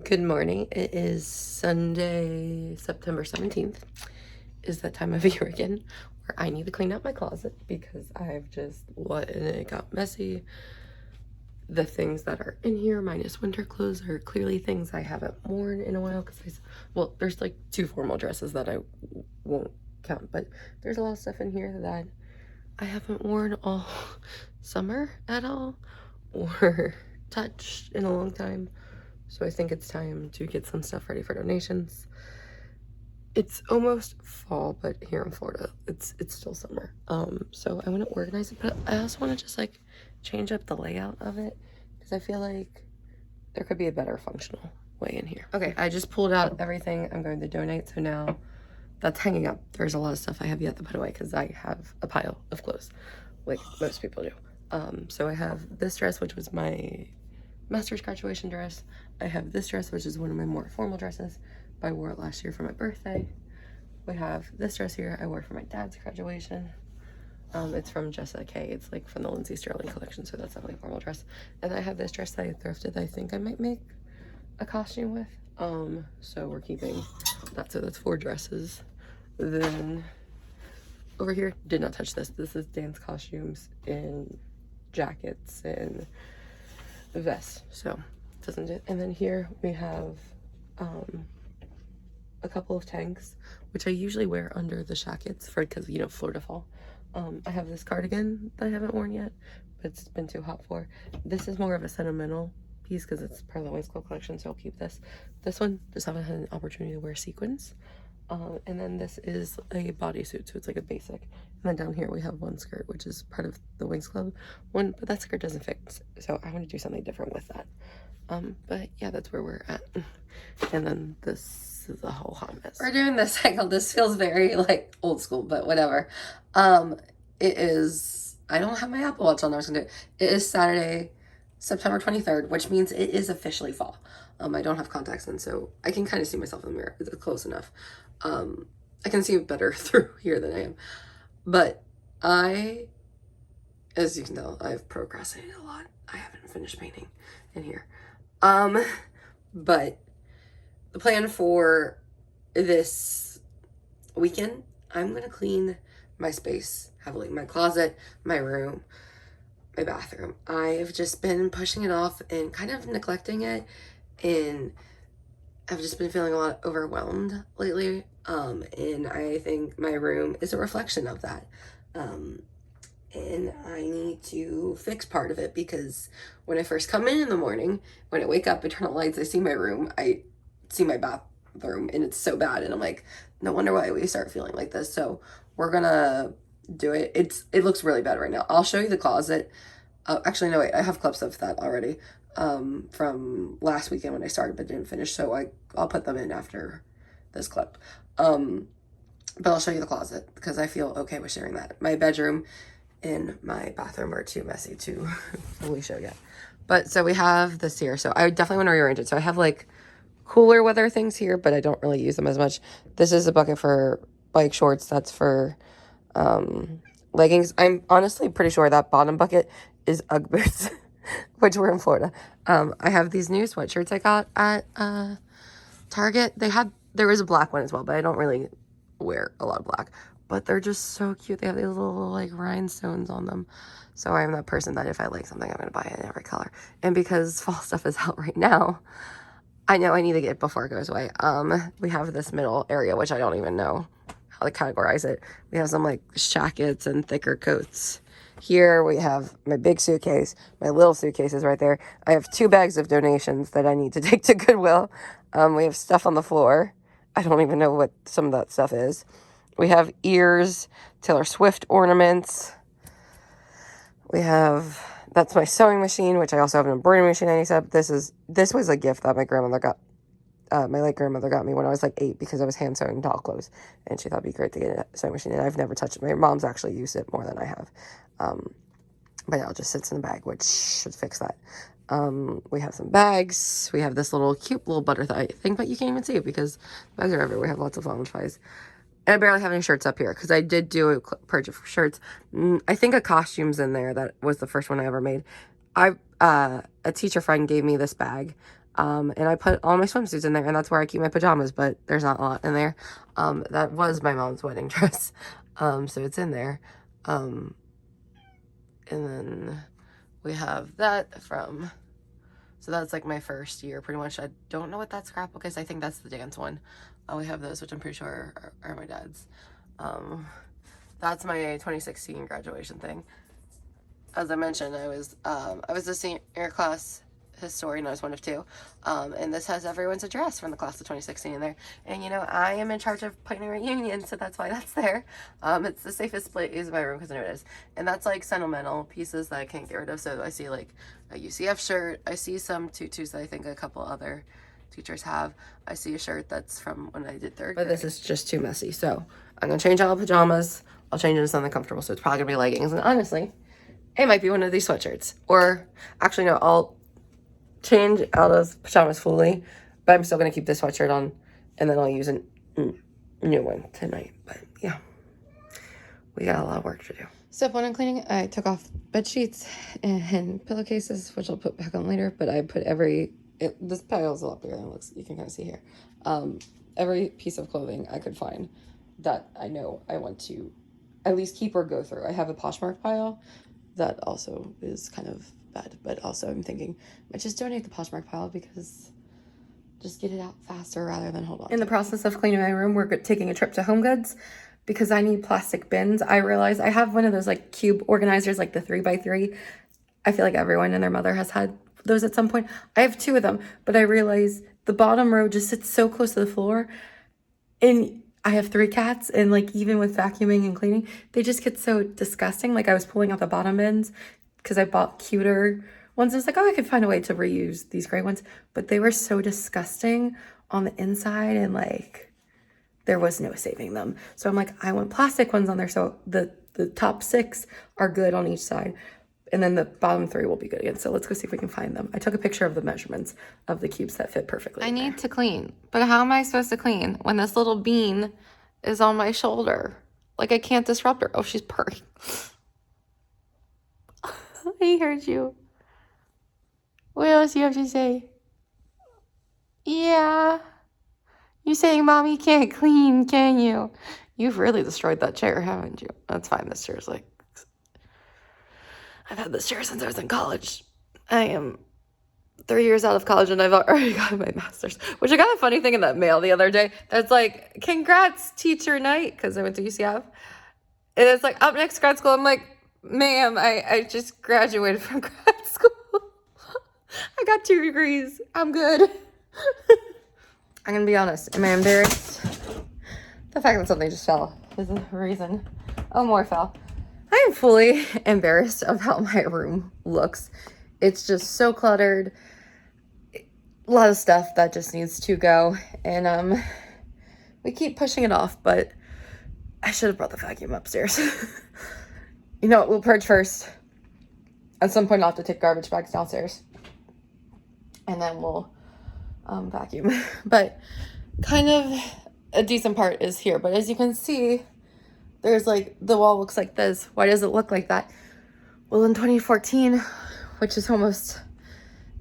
Good morning. It is Sunday, September 17th. Is that time of year again where I need to clean out my closet because I've just let it got messy. The things that are in here, minus winter clothes, are clearly things I haven't worn in a while because well, there's like 2 formal dresses that I won't count, but there's a lot of stuff in here that I haven't worn all summer at all or touched in a long time. So I think it's time to get some stuff ready for donations. It's almost fall, but here in Florida, it's still summer. So I want to organize it, but I also want to just like change up the layout of it because I feel like there could be a better functional way in here. Okay, I just pulled out everything I'm going to donate, so now that's hanging up. There's a lot of stuff I have yet to put away because I have a pile of clothes, like most people do. So I have this dress, which was my master's graduation dress. I have this dress, which is one of my more formal dresses. I wore it last year for my birthday. We have this dress here I wore for my dad's graduation. It's from Jessica K. It's like from the Lindsay Sterling collection, so that's definitely a formal dress. And I have this dress that I thrifted that I think I might make a costume with. So we're keeping that. So that's 4 dresses. Then over here, did not touch this. This is dance costumes and jackets and vest, so it doesn't do it. And then here we have a couple of tanks, which I usually wear under the jackets for, because you know, Florida fall. I have this cardigan that I haven't worn yet, but it's been too hot for. This is more of a sentimental piece because it's part of the Wings Club collection, so I'll keep this. This one just haven't had an opportunity to wear sequins. And then this is a bodysuit, so it's like a basic. And then down here we have one skirt, which is part of the Wings Club one, but that skirt doesn't fit, so I want to do something different with that. But yeah, that's where we're at. And then this is a whole hot mess. We're doing this cycle. This feels very like old school, but whatever. It is, I don't have my Apple Watch on. I was gonna do it. It is Saturday, September 23rd, which means it is officially fall. I don't have contacts in, so I can kind of see myself in the mirror. It's close enough. I can see it better through here than I am. But as you can tell, I've procrastinated a lot. I haven't finished painting in here. But the plan for this weekend, I'm gonna clean my space heavily. My closet, my room, my bathroom. I've just been pushing it off and kind of neglecting it, and I've just been feeling a lot overwhelmed lately. And I think my room is a reflection of that. And I need to fix part of it because when I first come in the morning, when I wake up, I turn on the lights, I see my room, I see my bathroom, and it's so bad. And I'm like, no wonder why we start feeling like this. So we're gonna do it. It looks really bad right now. I'll show you the closet. Actually, no, wait, I have clips of that already from last weekend when I started but didn't finish. So I'll put them in after this clip. But I'll show you the closet because I feel okay with sharing that. My bedroom and my bathroom are too messy to fully show yet. But so we have this here. So I definitely want to rearrange it. So I have like cooler weather things here, but I don't really use them as much. This is a bucket for bike shorts. That's for leggings. I'm honestly pretty sure that bottom bucket is Ugg boots, which we're in Florida. I have these new sweatshirts I got at Target. There was a black one as well, but I don't really wear a lot of black. But they're just so cute. They have these little like rhinestones on them. So I'm that person that if I like something, I'm going to buy it in every color. And because fall stuff is out right now, I know I need to get it before it goes away. We have this middle area, which I don't even know how to categorize it. We have some like jackets and thicker coats. Here we have my big suitcase. My little suitcase is right there. I have 2 bags of donations that I need to take to Goodwill. We have stuff on the floor. I don't even know what some of that stuff is. We have ears, Taylor Swift ornaments. We have, that's my sewing machine, which I also have an embroidery machine I need to set up. This was a gift that my grandmother got, my late grandmother got me when I was like 8 because I was hand sewing doll clothes. And she thought it'd be great to get a sewing machine. And I've never touched it. My mom's actually used it more than I have. But yeah, it just sits in the bag, which should fix that. We have some bags. We have this little cute little butterfly thing, but you can't even see it because bags are everywhere. We have lots of flower flies. And I barely have any shirts up here because I did do a purchase for shirts. I think a costume's in there. That was the first one I ever made. A teacher friend gave me this bag And I put all my swimsuits in there, and that's where I keep my pajamas, but there's not a lot in there. That was my mom's wedding dress. So it's in there. And then we have that from, so that's like my first year pretty much. I don't know what that scrapbook is. I think that's the dance one. We have those, which I'm pretty sure are my dad's. That's my 2016 graduation thing. As I mentioned, I was a senior class historian. I was one of two. And this has everyone's address from the class of 2016 in there. And you know, I am in charge of planning a reunion, so that's why that's there. It's the safest place in my room because I know it is. And that's like sentimental pieces that I can't get rid of. So I see like a UCF shirt. I see some tutus that I think a couple other teachers have. I see a shirt that's from when I did third grade. But this is just too messy. So I'm going to change all the pajamas. I'll change into something comfortable. So it's probably going to be leggings. And honestly, it might be one of these sweatshirts. Or actually, no, I'll change out of pajamas fully. But I'm still going to keep this sweatshirt on. And then I'll use a new one tonight. But yeah, we got a lot of work to do. So when I'm cleaning, I took off bed sheets and pillowcases, which I'll put back on later. But I put this pile is a lot bigger than it looks. You can kind of see here. Every piece of clothing I could find that I know I want to at least keep or go through. I have a Poshmark pile that also is kind of bad, but also I'm thinking I just donate the Poshmark pile because just get it out faster rather than hold on. In the process of cleaning my room, we're taking a trip to Home Goods because I need plastic bins. I realize I have one of those like cube organizers, like the 3x3. I feel like everyone and their mother has had those at some point. I have two of them, but I realize the bottom row just sits so close to the floor, and I have 3 cats, and like even with vacuuming and cleaning, they just get so disgusting. Like I was pulling out the bottom bins because I bought cuter ones. I was like, oh, I could find a way to reuse these gray ones, but they were so disgusting on the inside, and like there was no saving them. So I'm like, I want plastic ones on there. So the top 6 are good on each side. And then the bottom 3 will be good again. So let's go see if we can find them. I took a picture of the measurements of the cubes that fit perfectly. I need to clean, but how am I supposed to clean when this little bean is on my shoulder? Like I can't disrupt her. Oh, she's purring. I heard you. What else do you have to say? Yeah. You saying mommy can't clean, can you? You've really destroyed that chair, haven't you? That's fine. This chair's like, I've had this chair since I was in college. I am 3 years out of college and I've already got my master's, which I got a funny thing in that mail the other day. That's like, congrats teacher night, because I went to UCF. And it's like, up next grad school. I'm like, ma'am, I just graduated from grad school. I got 2 degrees. I'm good. I'm going to be honest. Am I embarrassed? The fact that something just fell is the reason. Oh, more fell. I am fully embarrassed of how my room looks. It's just so cluttered. A lot of stuff that just needs to go. And we keep pushing it off, but I should have brought the vacuum upstairs. You know what? We'll purge first. At some point, I'll have to take garbage bags downstairs. And then we'll vacuum. But kind of a decent part is here. But as you can see, there's like, the wall looks like this. Why does it look like that? Well, in 2014, which is almost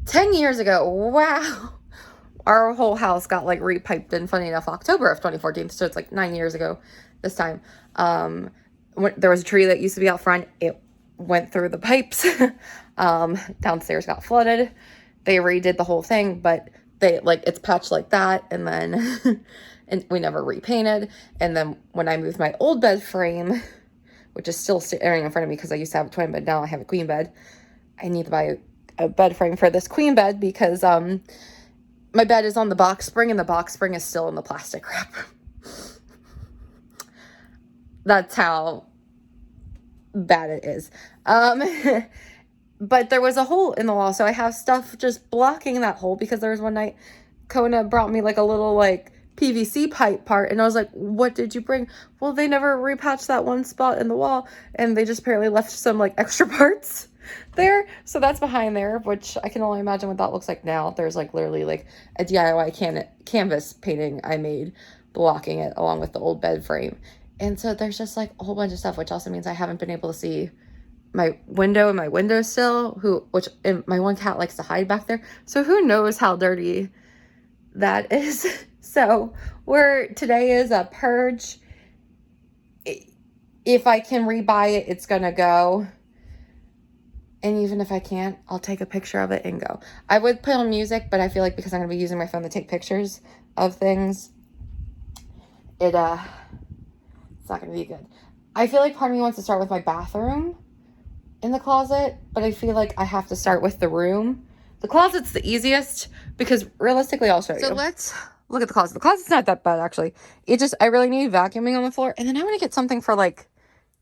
10 years ago, wow, our whole house got like repiped in, funny enough, October of 2014. So it's like 9 years ago this time. When there was a tree that used to be out front. It went through the pipes. Downstairs got flooded. They redid the whole thing, but they like, it's patched like that. And then and we never repainted. And then when I moved my old bed frame, which is still staring in front of me because I used to have a twin bed, now I have a queen bed. I need to buy a bed frame for this queen bed because my bed is on the box spring and the box spring is still in the plastic wrap. That's how bad it is. But there was a hole in the wall, so I have stuff just blocking that hole because there was one night Kona brought me like a little like PVC pipe part, and I was like, what did you bring? Well, they never repatched that one spot in the wall, and they just apparently left some like extra parts there. So that's behind there, which I can only imagine what that looks like now. There's like literally like a DIY canvas painting I made blocking it along with the old bed frame. And so there's just like a whole bunch of stuff, which also means I haven't been able to see my window and my windowsill, and my one cat likes to hide back there. So who knows how dirty that is. So today is a purge. If I can rebuy it, it's gonna go. And even if I can't, I'll take a picture of it and go. I would put on music, but I feel like because I'm gonna be using my phone to take pictures of things, it's not gonna be good. I feel like part of me wants to start with my bathroom in the closet, but I feel like I have to start with the room. The closet's the easiest because realistically, I'll show you. So let's look at the closet. The closet's not that bad, actually. I really need vacuuming on the floor. And then I want to get something for like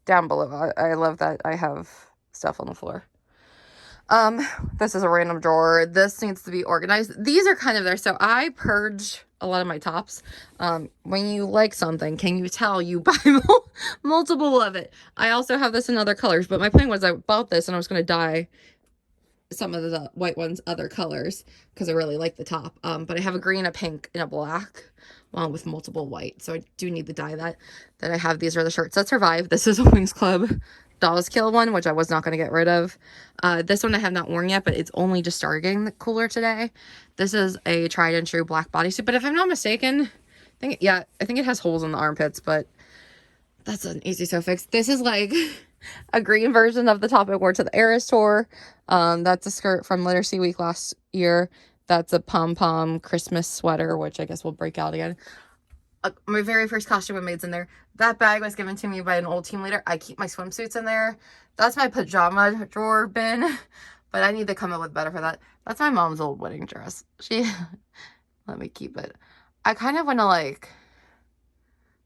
down below. I love that I have stuff on the floor. This is a random drawer. This needs to be organized. These are kind of there. So I purge a lot of my tops. When you like something, can you tell you buy multiple of it? I also have this in other colors, but my plan was I bought this and I was going to dye some of the white ones other colors because I really like the top. But I have a green, a pink, and a black along with multiple white. So I do need to dye that I have. These are the shirts that survive. This is a Wings Club Dolls Kill one, which I was not going to get rid of. This one I have not worn yet, but it's only just started getting cooler today. This is a tried and true black bodysuit, but if I'm not mistaken, I think it has holes in the armpits, but that's an easy sew fix. This is like a green version of the top I wore to the Eras tour. That's a skirt from Literacy Week last year. That's a pom-pom Christmas sweater, which I guess will break out again. My very first costume made's in there. That bag was given to me by an old team leader. I keep my swimsuits in there. That's my pajama drawer bin, but I need to come up with better for that. That's my mom's old wedding dress. She let me keep it. I kind of want to like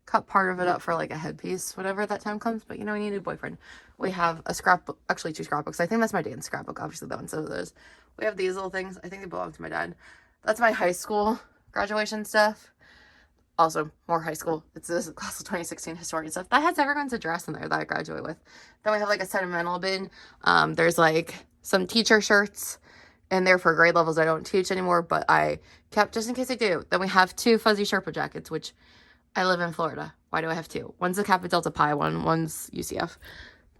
cut part of it up for like a headpiece whenever that time comes, but you know, I need a boyfriend. We have a scrapbook, actually 2 scrapbooks. I think that's my dad's scrapbook, obviously that one, so those. We have these little things. I think they belong to my dad. That's my high school graduation stuff. Also, more high school. It's this class of 2016 historian stuff. That has everyone's address in there that I graduate with. Then we have like a sentimental bin. There's like some teacher shirts in there for grade levels I don't teach anymore, but I kept just in case I do. Then we have 2 fuzzy Sherpa jackets, which I live in Florida. Why do I have 2? One's a Kappa Delta Pi one, one's UCF.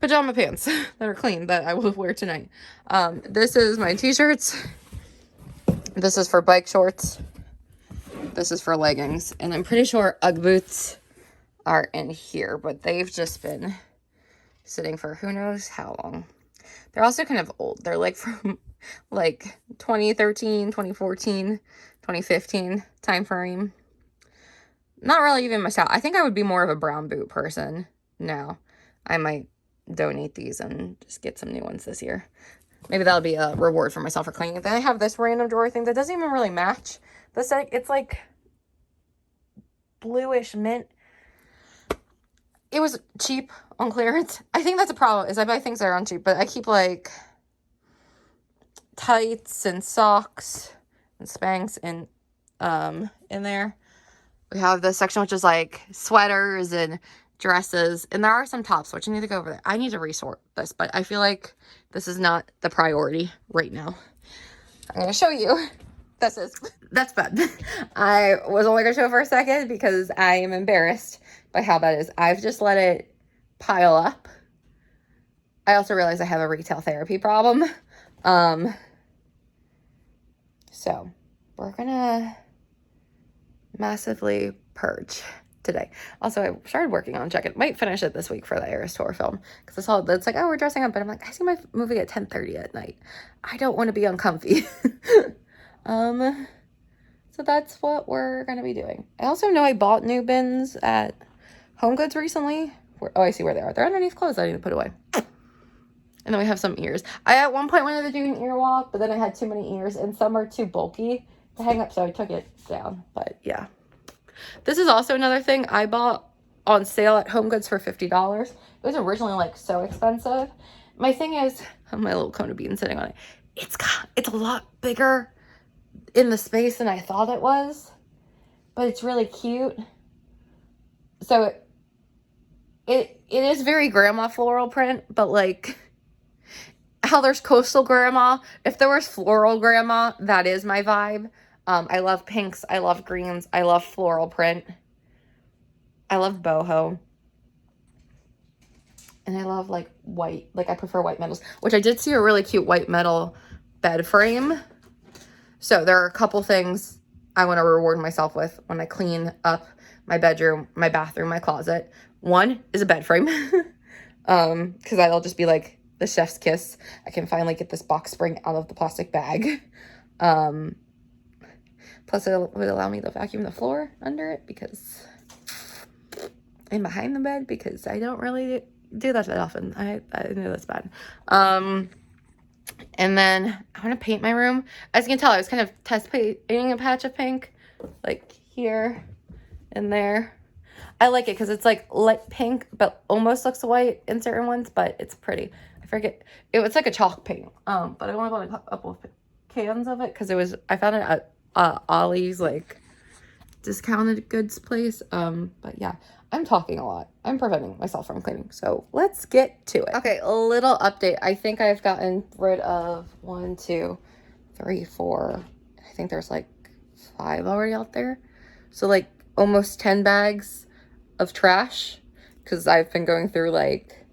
Pajama pants that are clean that I will wear tonight. This is my t-shirts. This is for bike shorts. This is for leggings. And I'm pretty sure Ugg boots are in here, but they've just been sitting for who knows how long. They're also kind of old. They're like from like 2013, 2014, 2015 time frame. Not really even my style. I think I would be more of a brown boot person now. I might donate these and just get some new ones this year. Maybe that'll be a reward for myself for cleaning. Then I have this random drawer thing that doesn't even really match. It's like bluish mint. It was cheap on clearance. I think that's a problem, is I buy things that are on cheap, but I keep like tights and socks and Spanx in there. We have this section which is like sweaters and dresses, and there are some tops, which I need to go over there. I need to resort this, but I feel like this is not the priority right now. I'm going to show you. That's bad. I was only going to show it for a second because I am embarrassed by how bad it is. I've just let it pile up. I also realize I have a retail therapy problem. So we're going to massively purge today. Also, I started working on Jacket. Might finish it this week for the Eras Tour film because it's all that's like, oh, we're dressing up, but I'm like, I see my movie at 10:30 at night. I don't want to be uncomfy. So that's what we're gonna be doing. I also know I bought new bins at Home Goods recently. Oh, I see where they are. They're underneath clothes I need to put away. And then we have some ears. I at one point wanted to do an ear walk, but then I had too many ears and some are too bulky to hang up, so I took it down. But yeah. This is also another thing I bought on sale at Home Goods for $50. It was originally like so expensive. My thing is, my little cone of beans sitting on it. It's a lot bigger in the space than I thought it was, but it's really cute. So it is very grandma floral print, but like how there's coastal grandma, if there was floral grandma, that is my vibe. I love pinks. I love greens. I love floral print. I love boho. And I love like white, like I prefer white metals, which I did see a really cute white metal bed frame. So there are a couple things I want to reward myself with when I clean up my bedroom, my bathroom, my closet. One is a bed frame. Because that'll just be like the chef's kiss. I can finally get this box spring out of the plastic bag. Plus it would allow me to vacuum the floor under it because and behind the bed, because I don't really do that often. I know that's bad. And then I want to paint my room. As you can tell, I was kind of test painting a patch of pink, like here and there. I like it because it's like light pink, but almost looks white in certain ones, but it's pretty. I forget. It's like a chalk paint. But I only bought a couple of cans of it because I found it at Ollie's like discounted goods place. But yeah, I'm talking a lot. I'm preventing myself from cleaning. So let's get to it. Okay, a little update. I think I've gotten rid of 1, 2, 3, 4. I think there's like 5 already out there. So like almost 10 bags of trash because I've been going through like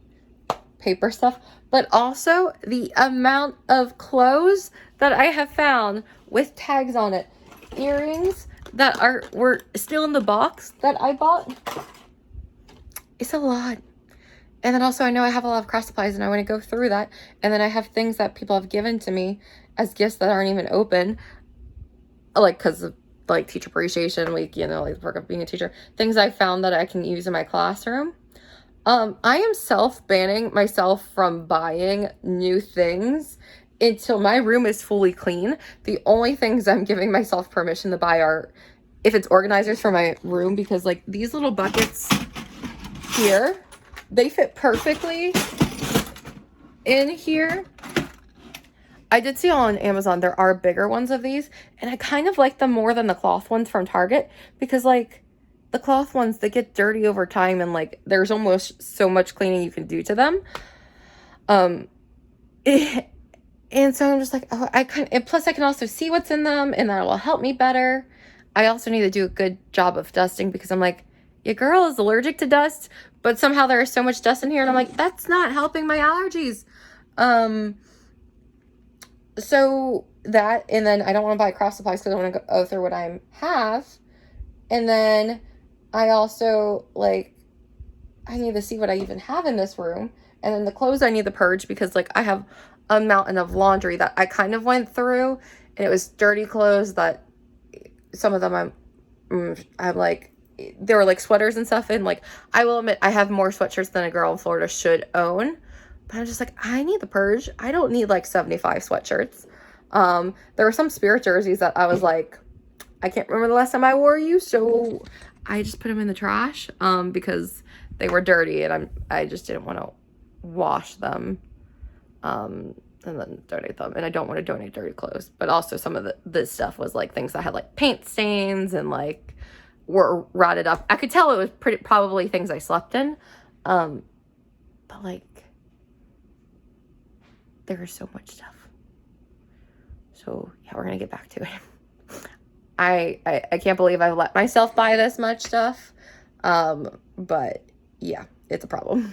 paper stuff, but also the amount of clothes that I have found with tags on it, earrings that were still in the box that I bought. It's a lot. And then also I know I have a lot of craft supplies and I want to go through that. And then I have things that people have given to me as gifts that aren't even open, like because of like teacher appreciation week, you know, like the work of being a teacher, things I found that I can use in my classroom. I am self-banning myself from buying new things until my room is fully clean. The only things I'm giving myself permission to buy are if it's organizers for my room, because like these little buckets here, they fit perfectly in here. I did see on Amazon there are bigger ones of these, and I kind of like them more than the cloth ones from Target because like the cloth ones, they get dirty over time and like there's almost so much cleaning you can do to them. And so I'm just like, oh, and plus I can also see what's in them and that will help me better. I also need to do a good job of dusting because I'm like, your girl is allergic to dust, but somehow there is so much dust in here and I'm like, that's not helping my allergies. So that, and then I don't want to buy craft supplies because I want to go through what I have. And then I also, like, I need to see what I even have in this room. And then the clothes I need to purge because, like, I have a mountain of laundry that I kind of went through. And it was dirty clothes that some of them I'm like, there were, like, sweaters and stuff. And, like, I will admit I have more sweatshirts than a girl in Florida should own. But I'm just like, I need the purge. I don't need like 75 sweatshirts. There were some Spirit jerseys that I was like, I can't remember the last time I wore you, so I just put them in the trash because they were dirty and I just didn't want to wash them and then donate them. And I don't want to donate dirty clothes. But also some of this stuff was like things that had like paint stains and like were rotted up. I could tell it was probably things I slept in. But like, there is so much stuff. So yeah, we're gonna get back to it. I can't believe I've let myself buy this much stuff. But yeah, it's a problem.